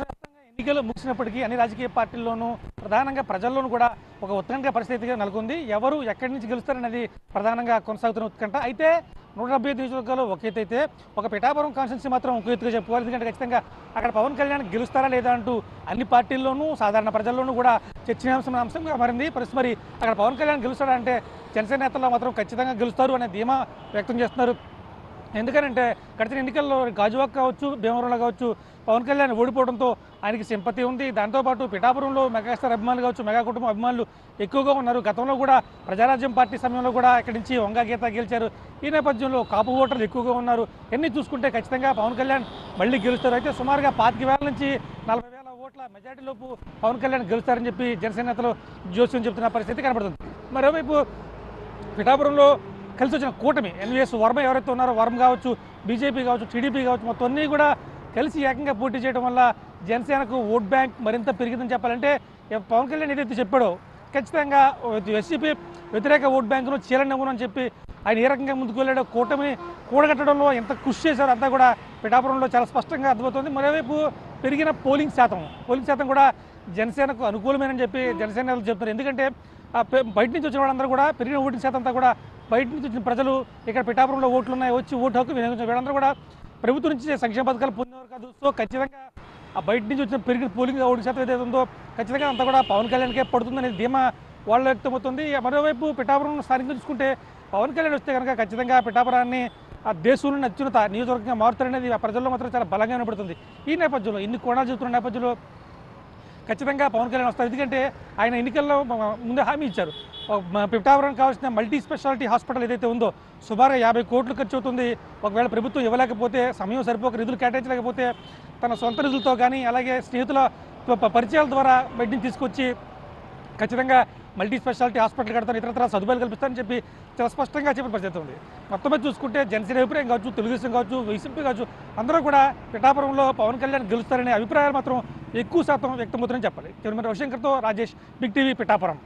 ఎన్నికలు ముగిసినప్పటికీ అన్ని రాజకీయ పార్టీల్లోనూ ప్రధానంగా ప్రజల్లోనూ కూడా ఒక ఉత్కంఠ పరిస్థితిగా నెలకొంది. ఎవరు ఎక్కడి నుంచి గెలుస్తారనేది ప్రధానంగా కొనసాగుతున్న ఉత్కంఠ. అయితే 175 నియోజకవర్గాలు ఒక ఎత్తు అయితే ఒక పిఠాపురం కాన్స్టిట్యున్సీ మాత్రం ఒక ఎత్తుగా చెప్పుకోవాలి. ఎందుకంటే ఖచ్చితంగా అక్కడ పవన్ కళ్యాణ్ గెలుస్తారా లేదా అంటూ అన్ని పార్టీల్లోనూ సాధారణ ప్రజల్లోనూ కూడా చర్చనీయాంశంగా మారింది. పరిస్థితి మరి అక్కడ పవన్ కళ్యాణ్ గెలుస్తాడా అంటే జనసేన నేతల్లో మాత్రం ఖచ్చితంగా గెలుస్తారు అనే ధీమా వ్యక్తం చేస్తున్నారు. ఎందుకనంటే గడిచిన ఎన్నికల్లో గాజువాక్ కావచ్చు, భీమవరంలో కావచ్చు పవన్ కళ్యాణ్ ఓడిపోవడంతో ఆయనకి సింపతి ఉంది. దాంతోపాటు పిఠాపురంలో మెగాస్టార్ అభిమానులు కావచ్చు, మెగా కుటుంబం అభిమానులు ఎక్కువగా ఉన్నారు. గతంలో కూడా ప్రజారాజ్యం పార్టీ సమయంలో కూడా ఇక్కడి నుంచి వంగా గీత గెలిచారు. ఈ నేపథ్యంలో కాపు ఓటర్లు ఎక్కువగా ఉన్నారు. ఎన్ని చూసుకుంటే ఖచ్చితంగా పవన్ కళ్యాణ్ మళ్ళీ గెలుస్తారు. అయితే సుమారుగా 25,000 నుంచి 40,000 ఓట్ల మెజార్టీలోపు పవన్ కళ్యాణ్ గెలుస్తారని చెప్పి జనసేన నేతలు జోస్యం చెబుతున్న పరిస్థితి కనబడుతుంది. మరోవైపు పిఠాపురంలో కలిసి వచ్చిన కూటమి ఎన్వీఎస్ వర్మ ఎవరైతే ఉన్నారో, వర్మ కావచ్చు, బీజేపీ కావచ్చు, టీడీపీ కావచ్చు, మొత్తం అన్నీ కూడా కలిసి ఏకంగా పోటీ చేయడం వల్ల జనసేనకు ఓట్ బ్యాంక్ మరింత పెరిగిందని చెప్పాలంటే పవన్ కళ్యాణ్ ఏదైతే చెప్పాడో ఖచ్చితంగా ఎస్సీపీ వ్యతిరేక ఓట్ బ్యాంకును చీలనివ్వను అని చెప్పి ఆయన ఏ రకంగా ముందుకు వెళ్ళాడో, కూటమి కూడగట్టడంలో ఎంత కృషి చేశారో అంతా కూడా పిఠాపురంలో చాలా స్పష్టంగా అర్థమవుతుంది. మరోవైపు పెరిగిన పోలింగ్ శాతం కూడా జనసేనకు అనుకూలమేనని చెప్పి జనసేన నేతలు చెప్తున్నారు. ఎందుకంటే బయట నుంచి వచ్చిన వాళ్ళందరూ కూడా పెరిగిన ఓటింగ్ శాతం అంతా కూడా బయట నుంచి వచ్చిన ప్రజలు ఇక్కడ పిఠాపురంలో ఓట్లు ఉన్నాయి, వచ్చి ఓటు హక్కు వినియోగించారు. వీళ్ళందరూ కూడా ప్రభుత్వం నుంచి సంక్షేమ పథకాలు పొందేవారు కాదు. సో ఖచ్చితంగా ఆ బయట నుంచి వచ్చిన పెరిగిన పోలింగ్ ఓటింగ్ శాతం ఏదైతే ఉందో ఖచ్చితంగా అంతా కూడా పవన్ కళ్యాణ్కే పడుతుందనే ధీమా వాళ్ళు వ్యక్తమవుతుంది. మరోవైపు పిఠాపురం స్థానికంగా చూసుకుంటే పవన్ కళ్యాణ్ వస్తే కనుక ఖచ్చితంగా పిఠాపురాన్ని ఆ దేశంలోని అత్యున్నత నియోజకవర్గంగా మారుతారనేది ఆ ప్రజల్లో మాత్రం చాలా బలంగా వినపడుతుంది. ఈ నేపథ్యంలో ఇన్ని కోణాలు చెబుతున్న నేపథ్యంలో ఖచ్చితంగా పవన్ కళ్యాణ్ వస్తారు. ఎందుకంటే ఆయన ఎన్నికల్లో ముందే హామీ ఇచ్చారు. పిఠాపురం కావాల్సిన మల్టీ స్పెషాలిటీ హాస్పిటల్ ఏదైతే ఉందో సుమారుగా 50 కోట్లు ఖర్చు అవుతుంది. ఒకవేళ ప్రభుత్వం ఇవ్వలేకపోతే, సమయం సరిపోక నిధులు కేటాయించలేకపోతే తన సొంత నిధులతో కానీ అలాగే స్నేహితుల పరిచయాల ద్వారా బయటిని తీసుకొచ్చి ఖచ్చితంగా మల్టీ స్పెషాలిటీ హాస్పిటల్ కడతాను, ఇతరత్ర సదుపాయాలు కల్పిస్తానని చెప్పి చాలా స్పష్టంగా చెప్పిన పరిస్థితి ఉంది. మొత్తం మీద చూసుకుంటే జనసేన అభిప్రాయం కావచ్చు, తెలుగుదేశం కావచ్చు, వైసీపీ కావచ్చు, అందరూ కూడా పిఠాపురంలో పవన్ కళ్యాణ్ గెలుస్తారనే అభిప్రాయాలు మాత్రం ఎక్కువ శాతం వ్యక్తమవుతుందని చెప్పాలి. కెమెరా రవిశంకర్తో రాజేష్, బిగ్ టీవీ, పిఠాపురం.